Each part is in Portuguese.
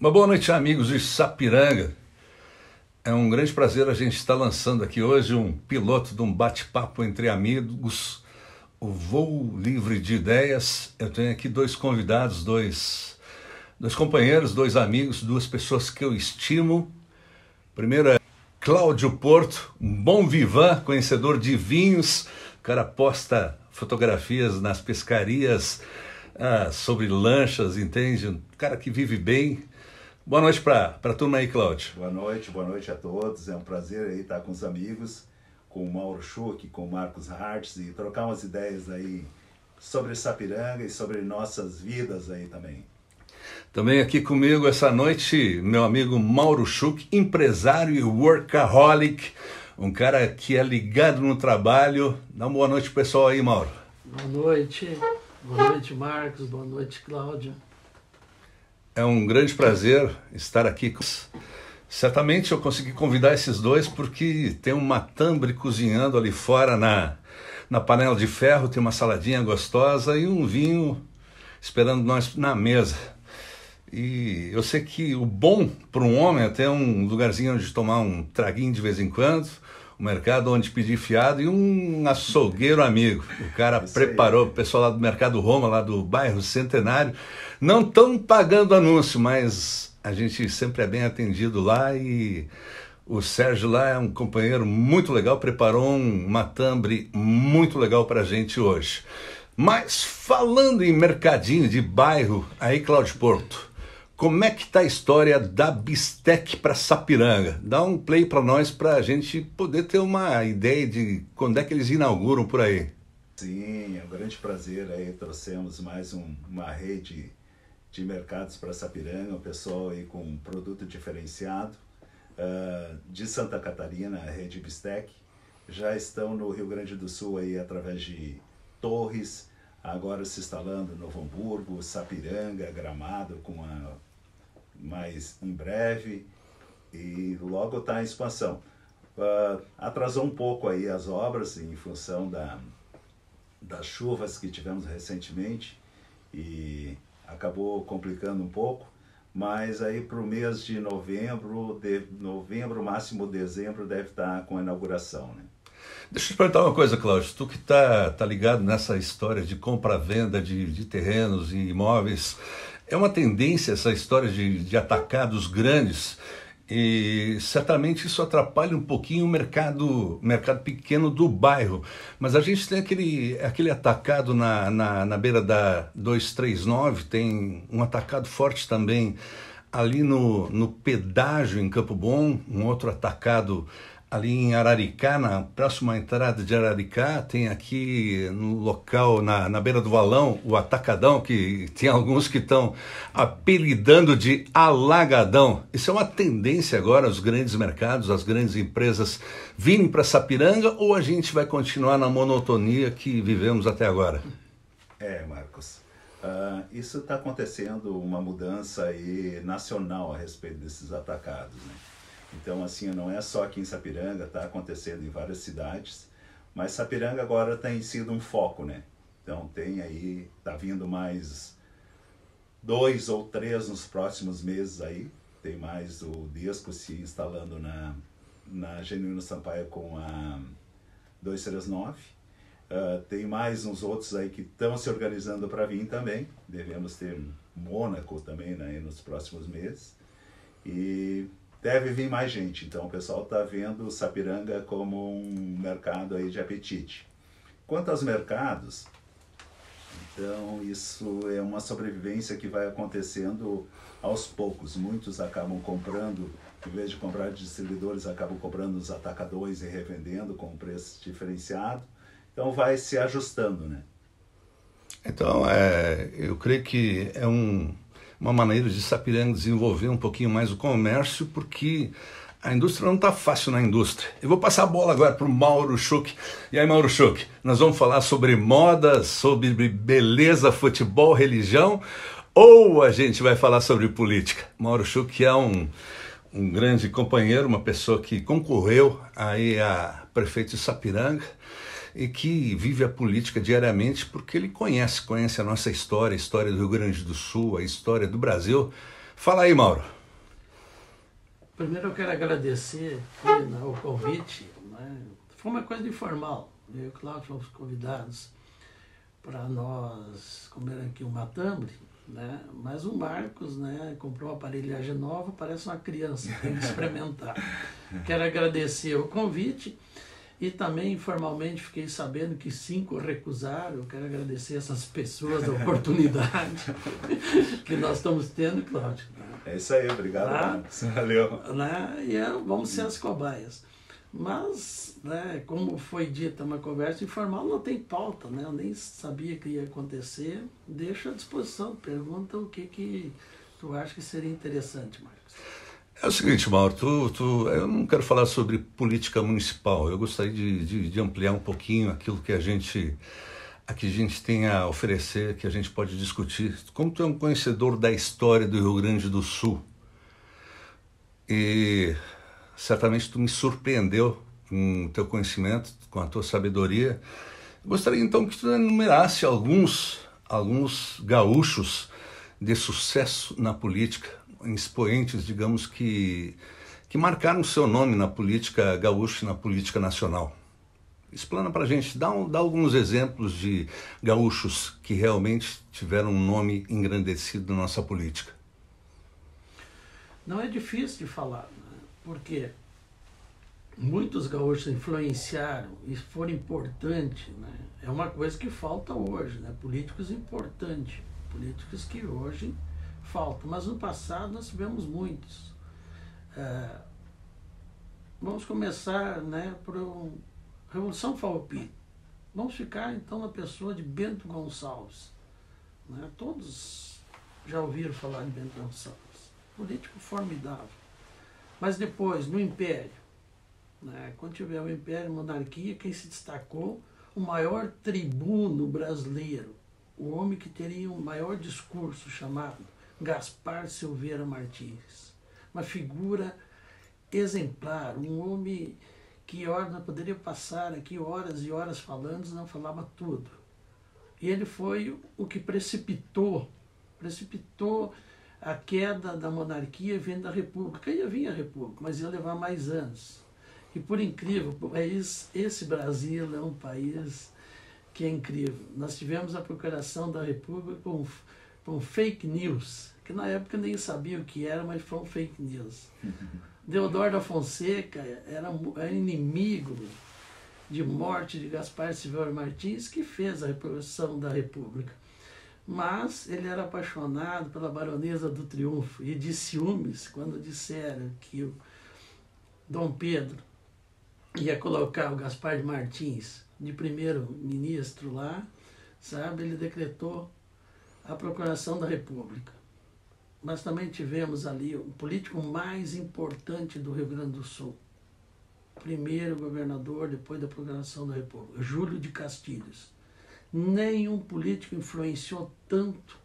Uma boa noite, amigos de Sapiranga. É um grande prazer a gente estar lançando aqui hoje um piloto de um bate-papo entre amigos, o Voo Livre de Ideias. Eu tenho aqui dois convidados, dois companheiros, dois amigos, duas pessoas que eu estimo. Primeiro é Cláudio Porto, um bom vivan, conhecedor de vinhos. O cara posta fotografias nas pescarias sobre lanchas, entende? Um cara que vive bem. Boa noite para a turma aí, Cláudio. Boa noite a todos. É um prazer aí estar com os amigos, com o Mauro Schuch, com o Marcos Hartz e trocar umas ideias aí sobre Sapiranga e sobre nossas vidas aí também. Também aqui comigo essa noite, meu amigo Mauro Schuch, empresário e workaholic, um cara que é ligado no trabalho. Dá uma boa noite pro pessoal aí, Mauro. Boa noite Marcos, boa noite Cláudia. É um grande prazer estar aqui. Certamente eu consegui convidar esses dois porque tem um matambre cozinhando ali fora na panela de ferro, tem uma saladinha gostosa e um vinho esperando nós na mesa. E eu sei que o bom para um homem é ter um lugarzinho onde tomar um traguinho de vez em quando, um mercado onde pedir fiado e um açougueiro amigo. O cara preparou, o pessoal lá do Mercado Roma, lá do bairro Centenário, não estão pagando anúncio, mas a gente sempre é bem atendido lá e o Sérgio lá é um companheiro muito legal, preparou um matambre muito legal para a gente hoje. Mas falando em mercadinho de bairro, aí Cláudio Porto, como é que tá a história da Bistec para Sapiranga? Dá um play para nós para a gente poder ter uma ideia de quando é que eles inauguram por aí. Sim, é um grande prazer aí, trouxemos mais uma rede de mercados para Sapiranga, o pessoal aí com um produto diferenciado. De Santa Catarina, a rede Bistec, já estão no Rio Grande do Sul aí através de Torres, agora se instalando no Novo Hamburgo, Sapiranga, Gramado, mais em breve, e logo está em expansão. Atrasou um pouco aí as obras em função das chuvas que tivemos recentemente e acabou complicando um pouco, mas aí para o mês de novembro, máximo dezembro, deve estar com a inauguração, né? Deixa eu te perguntar uma coisa, Cláudio. Tu que tá ligado nessa história de compra-venda de terrenos e imóveis, é uma tendência essa história de atacados grandes e certamente isso atrapalha um pouquinho o mercado pequeno do bairro. Mas a gente tem aquele atacado na beira da 239, tem um atacado forte também ali no pedágio em Campo Bom, um outro atacado ali em Araricá, na próxima entrada de Araricá, tem aqui no local, na beira do valão, o Atacadão, que tem alguns que estão apelidando de Alagadão. Isso é uma tendência agora, os grandes mercados, as grandes empresas virem para Sapiranga, ou a gente vai continuar na monotonia que vivemos até agora? Marcos, isso está acontecendo uma mudança aí nacional a respeito desses atacados, né? Então, assim, não é só aqui em Sapiranga, está acontecendo em várias cidades, mas Sapiranga agora tem sido um foco, né? Então, tem aí, está vindo mais 2 ou 3 nos próximos meses aí, tem mais o Desco se instalando na Genuíno Sampaio com a 239, tem mais uns outros aí que estão se organizando para vir também, devemos ter Mônaco também, né, nos próximos meses, e deve vir mais gente, então o pessoal está vendo Sapiranga como um mercado aí de apetite. Quanto aos mercados, então isso é uma sobrevivência que vai acontecendo aos poucos. Muitos acabam comprando, em vez de comprar de distribuidores, acabam comprando os atacadores e revendendo com um preço diferenciado. Então vai se ajustando, né? Então, eu creio que é uma maneira de Sapiranga desenvolver um pouquinho mais o comércio, porque a indústria não está fácil na indústria. Eu vou passar a bola agora para o Mauro Schuch. E aí, Mauro Schuch, nós vamos falar sobre moda, sobre beleza, futebol, religião, ou a gente vai falar sobre política? Mauro Schuch é um grande companheiro, uma pessoa que concorreu aí a prefeito de Sapiranga, e que vive a política diariamente porque ele conhece a nossa história, a história do Rio Grande do Sul, a história do Brasil, Fala aí, Mauro. Primeiro eu quero agradecer o convite, né? Foi uma coisa informal. Eu e o Cláudio fomos convidados para nós comer aqui um matambre, né? Mas o Marcos, né, comprou uma aparelhagem nova, parece uma criança, tem que experimentar. Quero agradecer o convite e também informalmente fiquei sabendo que 5 recusaram. Eu quero agradecer essas pessoas a oportunidade que nós estamos tendo, Cláudio. É isso aí, obrigado, Marcos. Valeu. Né? E vamos ser as cobaias. Mas, né, como foi dita, uma conversa informal não tem pauta, né? Eu nem sabia que ia acontecer. Deixo à disposição, pergunta o que tu acha que seria interessante, Marcos. É o seguinte, Mauro, eu não quero falar sobre política municipal. Eu gostaria de ampliar um pouquinho aquilo que a gente tem a oferecer, que a gente pode discutir. Como tu é um conhecedor da história do Rio Grande do Sul, e certamente tu me surpreendeu com o teu conhecimento, com a tua sabedoria. Gostaria então que tu enumerasse alguns gaúchos de sucesso na política, expoentes, digamos, que marcaram seu nome na política gaúcha e na política nacional. Explana pra gente, dá alguns exemplos de gaúchos que realmente tiveram um nome engrandecido na nossa política. Não é difícil de falar, né? Porque muitos gaúchos influenciaram e foram importantes, né? É uma coisa que falta hoje, né? Políticos importantes, políticos que hoje faltam, mas no passado nós tivemos muitos. Vamos começar, né, por Revolução Farroupilha. Vamos ficar então na pessoa de Bento Gonçalves, né? Todos já ouviram falar de Bento Gonçalves, político formidável. Mas depois, no Império, né, quando tiver o Império, monarquia, quem se destacou? O maior tribuno brasileiro, o homem que teria o maior discurso, chamado Gaspar Silveira Martins. Uma figura exemplar, um homem que poderia passar aqui horas e horas falando, não falava tudo. E ele foi o que precipitou a queda da monarquia vindo da República. Ia vir a República, mas ia levar mais anos. E por incrível, esse Brasil é um país que é incrível. Nós tivemos a procuração da República com fake news, que na época nem sabia o que era, mas foi um fake news. Deodoro da Fonseca era inimigo de morte de Gaspar Silveira Martins, que fez a procuração da República. Mas ele era apaixonado pela baronesa do Triunfo e de ciúmes quando disseram que o Dom Pedro ia colocar o Gaspar de Martins de primeiro-ministro lá, sabe? Ele decretou a procuração da República. Mas também tivemos ali o político mais importante do Rio Grande do Sul. Primeiro governador, depois da procuração da República, Júlio de Castilhos. Nenhum político influenciou tanto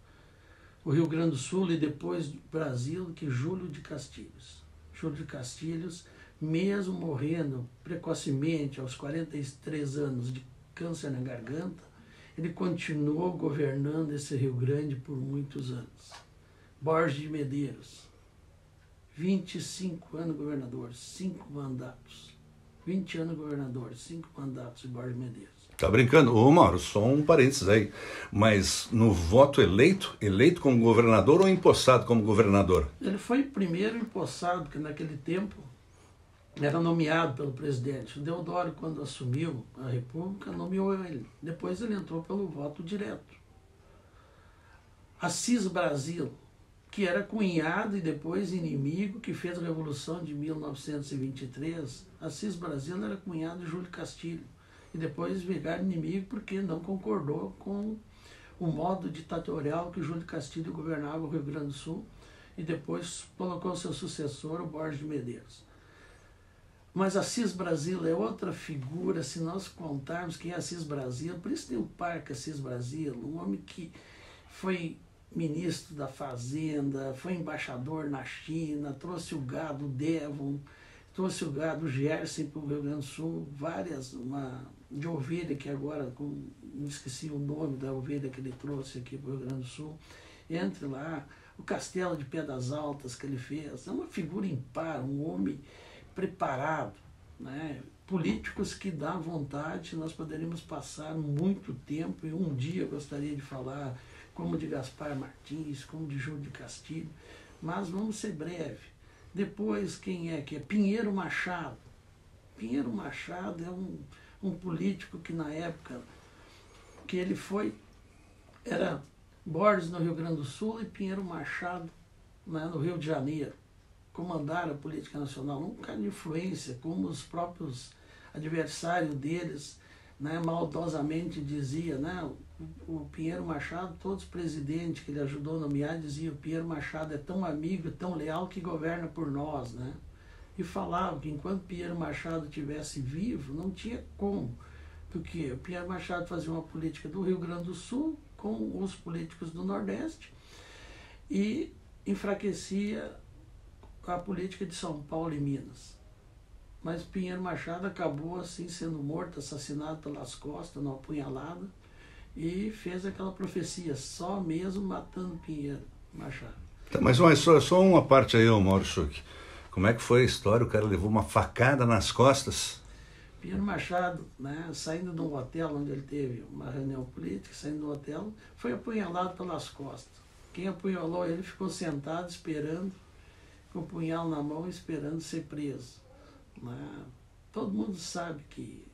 o Rio Grande do Sul e depois o Brasil que Júlio de Castilhos. Júlio de Castilhos, mesmo morrendo precocemente, aos 43 anos de câncer na garganta, ele continuou governando esse Rio Grande por muitos anos. Borges de Medeiros, 25 anos governador, 5 mandatos. 20 anos governador, 5 mandatos de Borges de Medeiros. Tá brincando? Ô, Mauro, só um parênteses aí. Mas no voto eleito como governador ou empossado como governador? Ele foi primeiro empossado, porque naquele tempo era nomeado pelo presidente. O Deodoro, quando assumiu a República, nomeou ele. Depois ele entrou pelo voto direto. Assis Brasil, que era cunhado e depois inimigo, que fez a Revolução de 1923, Assis Brasil era cunhado de Júlio Castilho. E depois viraram inimigo porque não concordou com o modo ditatorial que Júlio Castilho governava o Rio Grande do Sul e depois colocou seu sucessor, o Borges de Medeiros. Mas Assis Brasil é outra figura, se nós contarmos quem é Assis Brasil, por isso tem o Parque Assis Brasil, um homem que foi ministro da Fazenda, foi embaixador na China, trouxe o gado Devon, trouxe o gado Gerson para o Rio Grande do Sul, uma de ovelha que agora, não esqueci o nome da ovelha que ele trouxe aqui para o Rio Grande do Sul, entre lá, o Castelo de Pedras Altas que ele fez, é uma figura impar, um homem preparado, né? Políticos que dá vontade, nós poderíamos passar muito tempo, e um dia eu gostaria de falar como de Gaspar Martins, como de Júlio de Castilho, mas vamos ser breve. Depois, quem é que é? Pinheiro Machado. Pinheiro Machado é um político que na época que ele foi, era Borges no Rio Grande do Sul e Pinheiro Machado, né, no Rio de Janeiro. Comandaram a política nacional, um cara de influência, como os próprios adversários deles, né, maldosamente dizia, né, o Pinheiro Machado, todos os presidentes que ele ajudou a nomear diziam: o Pinheiro Machado é tão amigo, tão leal que governa por nós, né? E falavam que enquanto Pinheiro Machado estivesse vivo, não tinha como, porque o Pinheiro Machado fazia uma política do Rio Grande do Sul com os políticos do Nordeste e enfraquecia a política de São Paulo e Minas. Mas Pinheiro Machado acabou assim sendo morto, assassinado pelas costas, numa apunhalada, e fez aquela profecia, só mesmo matando Pinheiro Machado. Tá, mas só uma parte aí, Mauro Schuch. Como é que foi a história? O cara levou uma facada nas costas? Pinheiro Machado, né, saindo de um hotel onde ele teve uma reunião política, saindo do hotel, foi apunhalado pelas costas. Quem apunhalou ele ficou sentado esperando, com o punhal na mão, esperando ser preso. Né? Todo mundo sabe que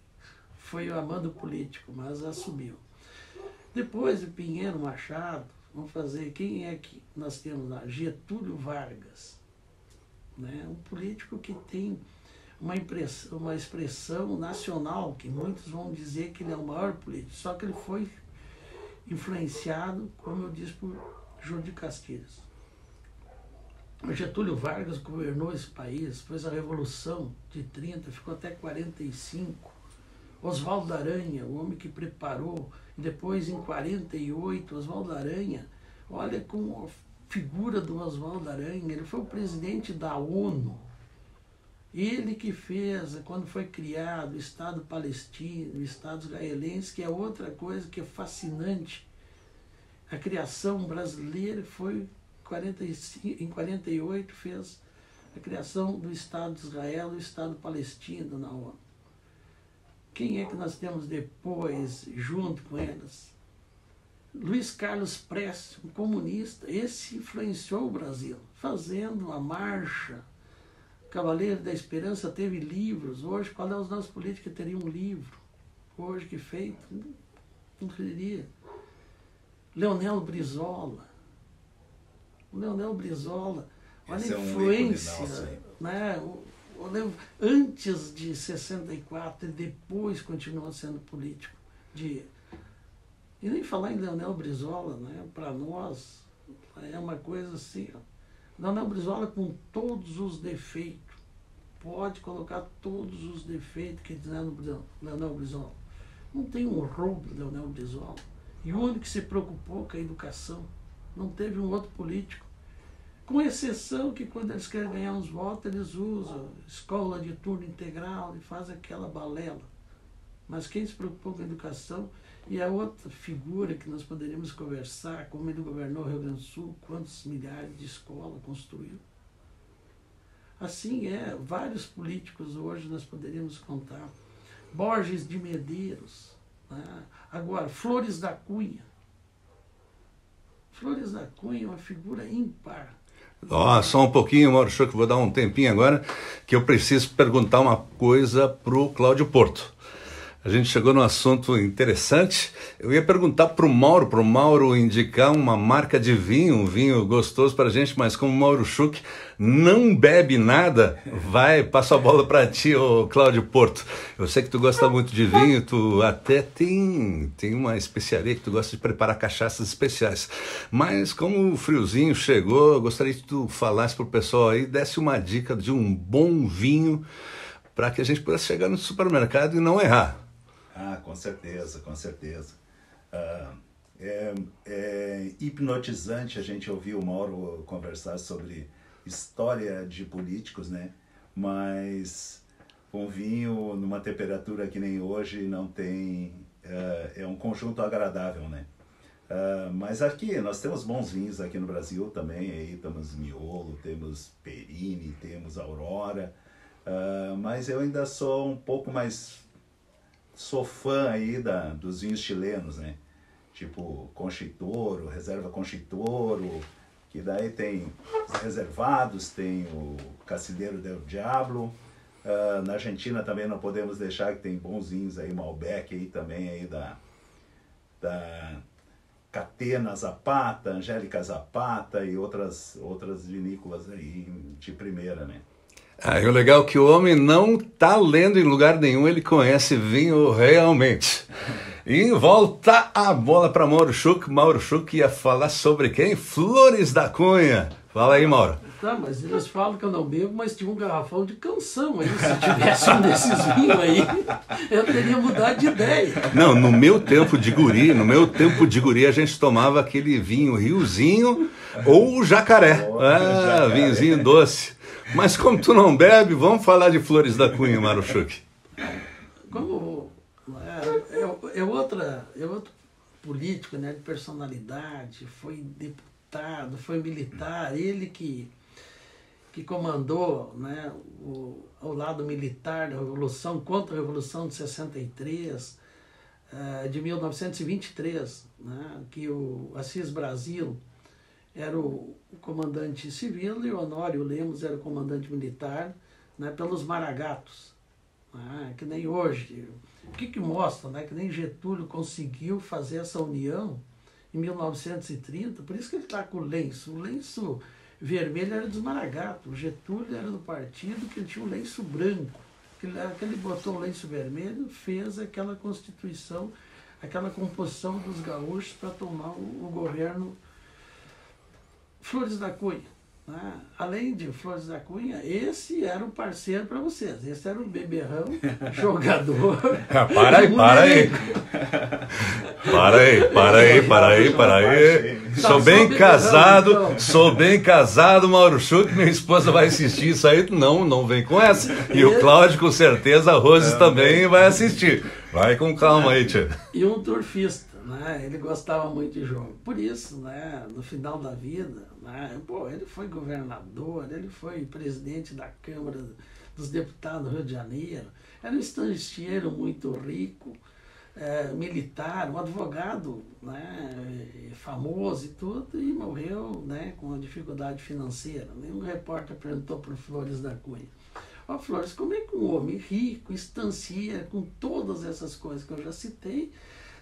foi o amando político, mas assumiu. Depois de Pinheiro Machado, vamos fazer, quem é que nós temos lá? Getúlio Vargas. Né? Um político que tem uma expressão nacional, que muitos vão dizer que ele é o maior político, só que ele foi influenciado, como eu disse, por Júlio de Castilhos. O Getúlio Vargas governou esse país, fez a Revolução de 30, ficou até 45. Oswaldo Aranha, o homem que preparou, e depois em 48, Oswaldo Aranha, olha com a figura do Oswaldo Aranha, ele foi o presidente da ONU. Ele que fez, quando foi criado o Estado palestino, o Estado israelense, que é outra coisa que é fascinante. A criação brasileira foi em 48, fez a criação do Estado de Israel e o Estado palestino na ONU. Quem é que nós temos depois, junto com eles? Luiz Carlos Prestes, um comunista, esse influenciou o Brasil, fazendo a marcha. Cavaleiro da Esperança teve livros. Hoje, qual é os nossos políticos que teriam um livro? Hoje, que feito? Não teria. Leonel Brizola. O Leonel Brizola, olha a influência, né? Antes de 64 e depois continuou sendo político. E nem falar em Leonel Brizola, né? Para nós é uma coisa assim, ó. Leonel Brizola com todos os defeitos, pode colocar todos os defeitos que diz Leonel Brizola. Não tem um roubo de Leonel Brizola. E o único que se preocupou com a educação. Não teve um outro político. Com exceção que quando eles querem ganhar uns votos, eles usam escola de turno integral e fazem aquela balela. Mas quem se preocupou com a educação, e a outra figura que nós poderíamos conversar, como ele governou o Rio Grande do Sul, quantos milhares de escolas construiu. Assim vários políticos hoje nós poderíamos contar. Borges de Medeiros, né? Agora, Flores da Cunha. Flores da Cunha é uma figura ímpar. Só um pouquinho, Mauro Schuch, vou dar um tempinho agora, que eu preciso perguntar uma coisa para o Cláudio Porto. A gente chegou num assunto interessante. Eu ia perguntar para o Mauro indicar uma marca de vinho, um vinho gostoso para a gente, mas como o Mauro Schuch não bebe nada, passo a bola para ti, ô Cláudio Porto. Eu sei que tu gosta muito de vinho, tu até tem uma especiaria que tu gosta de preparar cachaças especiais. Mas como o friozinho chegou, eu gostaria que tu falasse para o pessoal aí, desse uma dica de um bom vinho para que a gente pudesse chegar no supermercado e não errar. Com certeza, com certeza. É hipnotizante a gente ouvir o Mauro conversar sobre história de políticos, né? Mas um vinho numa temperatura que nem hoje não tem... É um conjunto agradável, né? Mas aqui, nós temos bons vinhos aqui no Brasil também, aí temos Miolo, temos Perini, temos Aurora, mas eu ainda sou um pouco mais, sou fã aí dos vinhos chilenos, né? Tipo Conchitoro, Reserva Conchitoro, que daí tem os reservados, tem o Cacilheiro del Diablo. Na Argentina também não podemos deixar que tem bons vinhos aí, Malbec aí também aí da Catena Zapata, Angélica Zapata e outras vinícolas aí de primeira, né? E o legal é que o homem não tá lendo em lugar nenhum, ele conhece vinho realmente. E volta a bola para Mauro Schuch. Mauro Schuch ia falar sobre quem? Flores da Cunha. Fala aí, Mauro. Tá, mas eles falam que eu não bebo, mas tinha um garrafão de canção aí. Se tivesse um desses vinhos aí, eu teria mudado de ideia. Não, no meu tempo de guri, a gente tomava aquele vinho Riozinho ou Jacaré. Vinhozinho doce. Mas como tu não bebe, vamos falar de Flores da Cunha, Mauro Schuch. É outro político, né, de personalidade, foi deputado, foi militar, ele que comandou, né, o lado militar da Revolução, contra a Revolução de 63, de 1923, né, que o Assis Brasil era o comandante civil e o Honório Lemos era o comandante militar, né, pelos Maragatos, né, que nem hoje. O que mostra, né, que nem Getúlio conseguiu fazer essa união em 1930, por isso que ele está com o lenço vermelho era dos Maragatos, o Getúlio era do partido que ele tinha um lenço branco, que ele botou o lenço vermelho, fez aquela constituição, aquela composição dos gaúchos para tomar o governo. Flores da Cunha, né? Além de Flores da Cunha, esse era um parceiro para vocês, esse era um beberrão, jogador. Para aí. Sou bem casado, Mauro Schuch, minha esposa vai assistir isso aí, não vem com essa. E o Cláudio, com certeza, a Rose também vai assistir. Vai com calma aí, tia. E um turfista, né? Ele gostava muito de jogo. Por isso, né, no final da vida, né, ele foi governador, ele foi presidente da Câmara dos Deputados do Rio de Janeiro, era um estangeiro muito rico, militar, um advogado, né, famoso e tudo, e morreu, né, com uma dificuldade financeira. Um repórter perguntou para o Flores da Cunha: ó, Flores, como é que um homem rico, estancia, com todas essas coisas que eu já citei,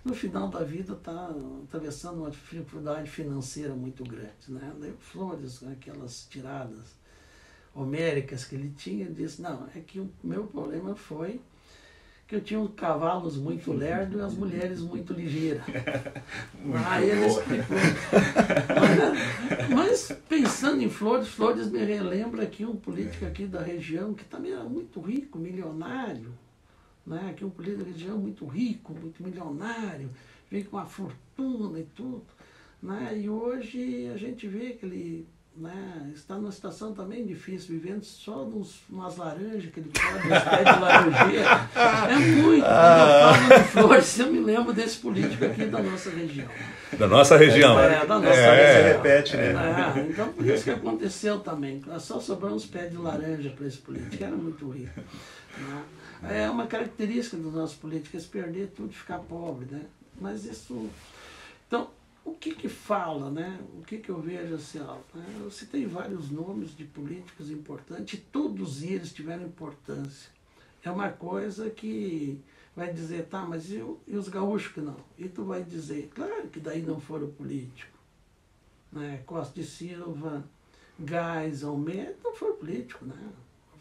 no final da vida está atravessando uma dificuldade financeira muito grande, né? Daí o Flores, aquelas tiradas homéricas que ele tinha, ele disse: não, é que o meu problema foi que eu tinha cavalos muito lerdos e as mulheres muito ligeiras. Aí ele explicou. Mas pensando em Flores me relembra aqui um político aqui da região que também era muito rico, milionário, né? Que um político da região muito rico, muito milionário, veio com uma fortuna e tudo, né? E hoje a gente vê que ele, né, está numa situação também difícil, vivendo só umas laranjas que ele pode, uns pés de laranjeira. É muito. Quando eu falo de Flores, eu me lembro desse político aqui da nossa região. Da nossa região. Da nossa região. Se repete, né? Então, por isso que aconteceu também. Só sobrou uns pés de laranja para esse político, que era muito rico. Né? É uma característica dos nossos políticos, perder tudo e ficar pobre, né? Mas isso... Então, o que fala, né? O que eu vejo assim, ó, né? Eu citei vários nomes de políticos importantes e todos eles tiveram importância. É uma coisa que vai dizer, tá, mas e os gaúchos que não? E tu vai dizer, claro que daí não foram políticos. Né? Costa de Silva, Gás, Almeida, não foram políticos, né?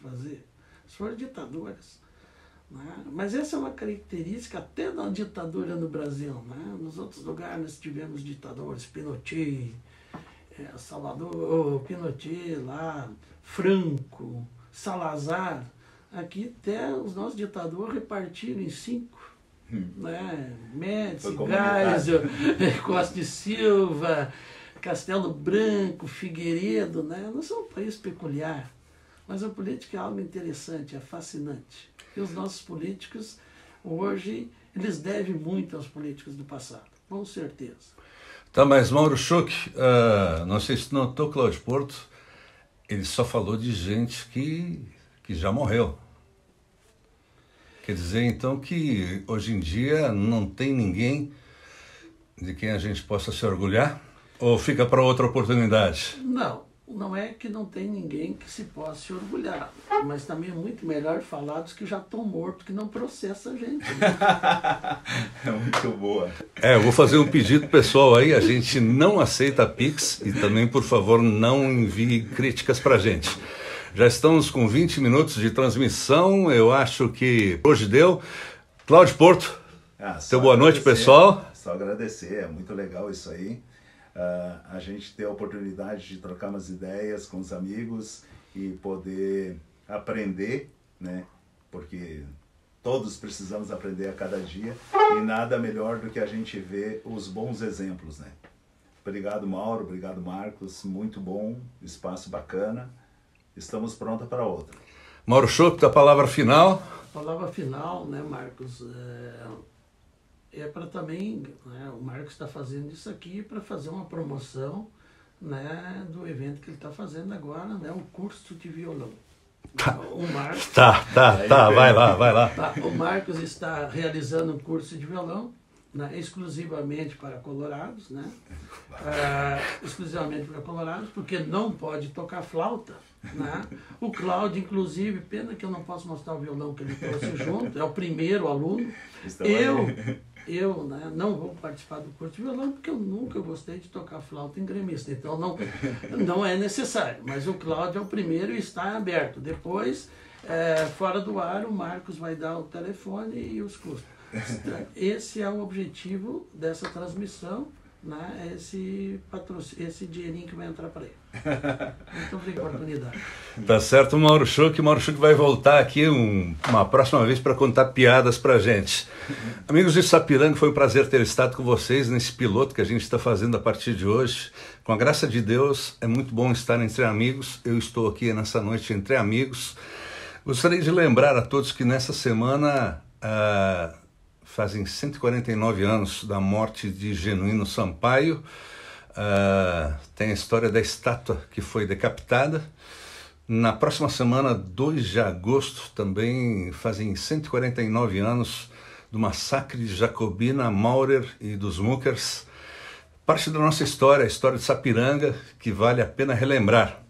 Para fazer. Foram ditadores. Né? Mas essa é uma característica até da ditadura no Brasil. Né? Nos outros lugares nós tivemos ditadores, Pinochet, Salvador, Pinochet lá, Franco, Salazar. Aqui até os nossos ditadores repartiram em 5. Né? Médici, Geisel, Costa de Silva, Castelo Branco, Figueiredo. Né? Nós somos um país peculiar. Mas a política é algo interessante, é fascinante. E os nossos políticos, hoje, eles devem muito aos políticos do passado, com certeza. Tá, mas Mauro Schuch, não sei se tu notou, Cláudio Porto, ele só falou de gente que já morreu. Quer dizer, então, que hoje em dia não tem ninguém de quem a gente possa se orgulhar? Ou fica para outra oportunidade? Não é que não tem ninguém que se possa se orgulhar, mas também é muito melhor falar dos que já estão mortos, que não processa a gente. Né? É muito boa. Eu vou fazer um pedido pessoal aí, a gente não aceita Pix e também, por favor, não envie críticas para a gente. Já estamos com 20 minutos de transmissão, eu acho que hoje deu. Cláudio Porto, seu boa noite, pessoal. Só agradecer, é muito legal isso aí. A gente ter a oportunidade de trocar umas ideias com os amigos e poder aprender, né? Porque todos precisamos aprender a cada dia e nada melhor do que a gente ver os bons exemplos, né? Obrigado, Mauro, obrigado, Marcos, muito bom, espaço bacana, estamos prontos para outra. Mauro Schuch, a palavra final. A palavra final, né, Marcos, é para também, né, o Marcos está fazendo isso aqui para fazer uma promoção, né, do evento que ele está fazendo agora, né, um curso de violão. O Marcos, vai lá. O Marcos está realizando um curso de violão, né, exclusivamente para colorados, né, exclusivamente para colorados, porque não pode tocar flauta. Né? O Cláudio, inclusive, pena que eu não posso mostrar o violão que ele trouxe junto, é o primeiro aluno. Eu né, não vou participar do curso de violão porque eu nunca gostei de tocar flauta em gremista, então não é necessário. Mas o Cláudio é o primeiro e está aberto. Depois, fora do ar, o Marcos vai dar o telefone e os custos. Esse é o objetivo dessa transmissão, né? Esse dinheirinho que vai entrar para ele. Muito obrigado pela oportunidade. Tá certo, Mauro Schuch. Mauro Schuch vai voltar aqui uma próxima vez para contar piadas pra gente. Amigos de Sapiranga, foi um prazer ter estado com vocês nesse piloto que a gente está fazendo a partir de hoje. Com a graça de Deus, é muito bom estar entre amigos. Eu estou aqui nessa noite entre amigos. Gostaria de lembrar a todos que nessa semana fazem 149 anos da morte de Genuíno Sampaio. Tem a história da estátua que foi decapitada. Na próxima semana, 2 de agosto, também fazem 149 anos do massacre de Jacobina, Maurer e dos Muckers. Parte da nossa história, a história de Sapiranga, que vale a pena relembrar.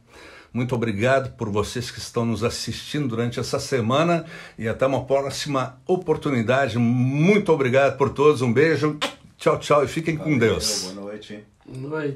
Muito obrigado por vocês que estão nos assistindo durante essa semana e até uma próxima oportunidade. Muito obrigado por todos, um beijo, tchau, tchau e fiquem com Deus. Boa noite. Boa noite.